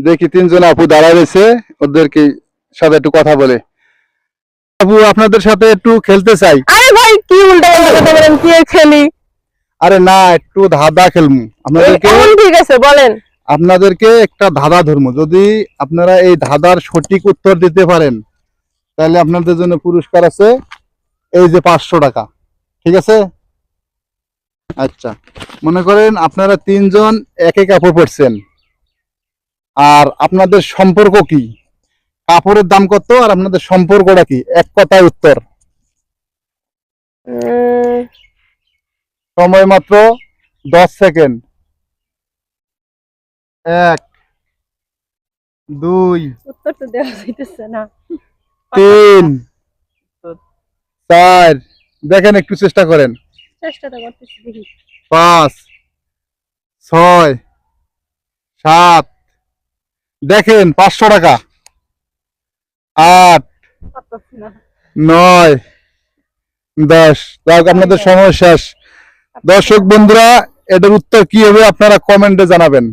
দেখি তিনজন আপু দাঁড়ায় রয়েছে, ওদেরকে সাথে একটু কথা বলে। আপু আপনাদের সাথে একটু খেলতে চাই। আরে ভাই কি উল্টা পাল্টা কথা বলেন, কি খেলি? আরে না, একটু ধাঁধা খেলমু আপনাদেরকে। ঠিক আছে বলেন। আপনাদেরকে একটা ধাঁধা ধরমু, যদি আপনারা এই ধাঁধার সঠিক উত্তর দিতে পারেন তাহলে আপনাদের জন্য পুরস্কার আছে, এই যে 500 টাকা। ঠিক আছে? আচ্ছা, মনে করেন আপনারা তিনজন একই কাপড় পরছেন, আর আপনাদের সম্পর্ক কি? কাপড়ের দাম কত আর আপনাদের সম্পর্কটা কি? এক কথায় উত্তর। সময় মাত্র 10 সেকেন্ড। 1 2 উত্তর তো দেওয়া যাইতেছে না। 3 4, দেখেন একটু চেষ্টা করেন। চেষ্টা তো করতেছি, দেখি। 5 6 7, দেখেন 500 টাকা। 8 পারতেছি না। 9 10। যাক, আপনাদের সময় শেষ। দর্শক বন্ধুরা, এটার উত্তর কি হবে আপনারা কমেন্টে জানাবেন।